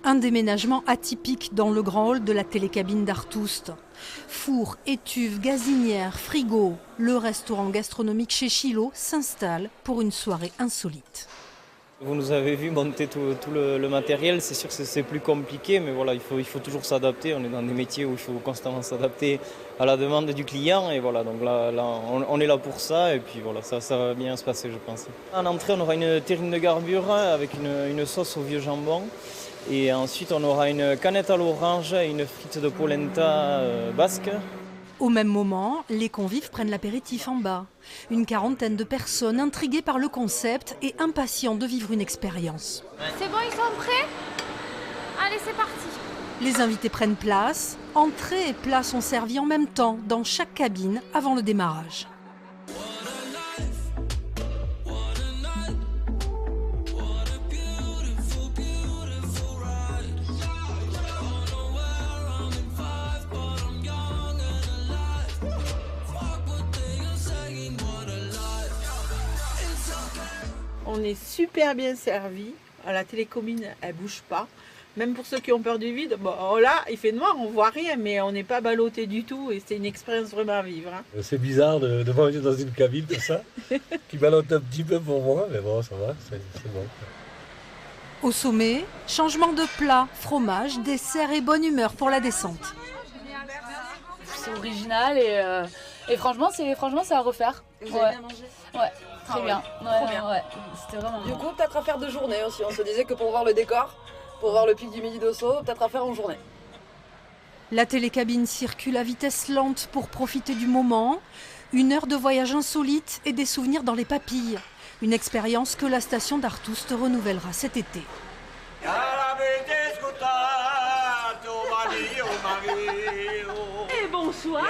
Un déménagement atypique dans le grand hall de la télécabine d'Artoust. Four, étuve, gazinière, frigo. Le restaurant gastronomique chez Chilo s'installe pour une soirée insolite. Vous nous avez vu monter tout le matériel, c'est sûr que c'est plus compliqué, mais voilà, il faut toujours s'adapter. On est dans des métiers où il faut constamment s'adapter à la demande du client. Et voilà, donc là on est là pour ça et puis voilà, ça va bien se passer, je pense. En entrée, on aura une terrine de garbure avec une sauce au vieux jambon. Et ensuite, on aura une canette à l'orange et une frite de polenta basque. Au même moment, les convives prennent l'apéritif en bas. Une quarantaine de personnes intriguées par le concept et impatientes de vivre une expérience. C'est bon, ils sont prêts? Allez, c'est parti. Les invités prennent place. Entrée et plat sont servis en même temps dans chaque cabine avant le démarrage. On est super bien servi. La télécommune, elle bouge pas. Même pour ceux qui ont peur du vide, bon là, il fait noir, on voit rien, mais on n'est pas ballotté du tout et c'est une expérience vraiment à vivre. C'est bizarre de manger dans une cabine comme ça, qui ballotte un petit peu pour moi, mais bon, ça va, c'est bon. Au sommet, changement de plat, fromage, dessert et bonne humeur pour la descente. C'est original et franchement, c'est à refaire. Vous avez bien mangé? Ouais, très bien. Trop bien. Ouais. C'était vraiment Du bien. coup, peut-être à faire de journée aussi. On se disait que pour voir le décor, pour voir le pic du Midi d'Osso, peut-être à faire en journée. La télécabine circule à vitesse lente pour profiter du moment. 1 heure de voyage insolite et des souvenirs dans les papilles. Une expérience que la station d'Artoust renouvellera cet été. Et bonsoir.